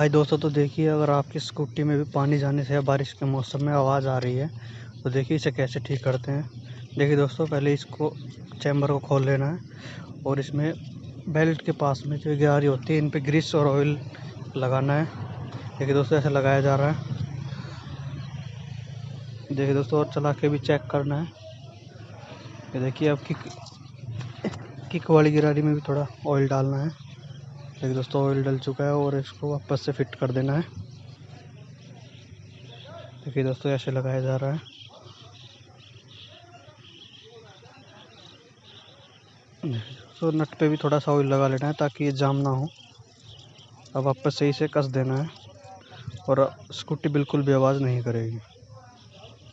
हाय दोस्तों, तो देखिए अगर आपकी स्कूटी में भी पानी जाने से या बारिश के मौसम में आवाज़ आ रही है तो देखिए इसे कैसे ठीक करते हैं। देखिए दोस्तों, पहले इसको चैम्बर को खोल लेना है और इसमें बेल्ट के पास में जो गियारी होती है इन पे ग्रीस और ऑयल लगाना है। देखिए दोस्तों, ऐसे लगाया जा रहा है। देखिए दोस्तों, और चला के भी चेक करना है। ये देखिए अब किक वाली गिरारी में भी थोड़ा ऑयल डालना है। देखिए दोस्तों, ऑयल डल चुका है और इसको वापस से फिट कर देना है। देखिए दोस्तों, ऐसे लगाया जा रहा है। तो नट पे भी थोड़ा सा ऑयल लगा लेना है ताकि ये जाम ना हो। अब वापस से इसे कस देना है और स्कूटी बिल्कुल भी आवाज़ नहीं करेगी।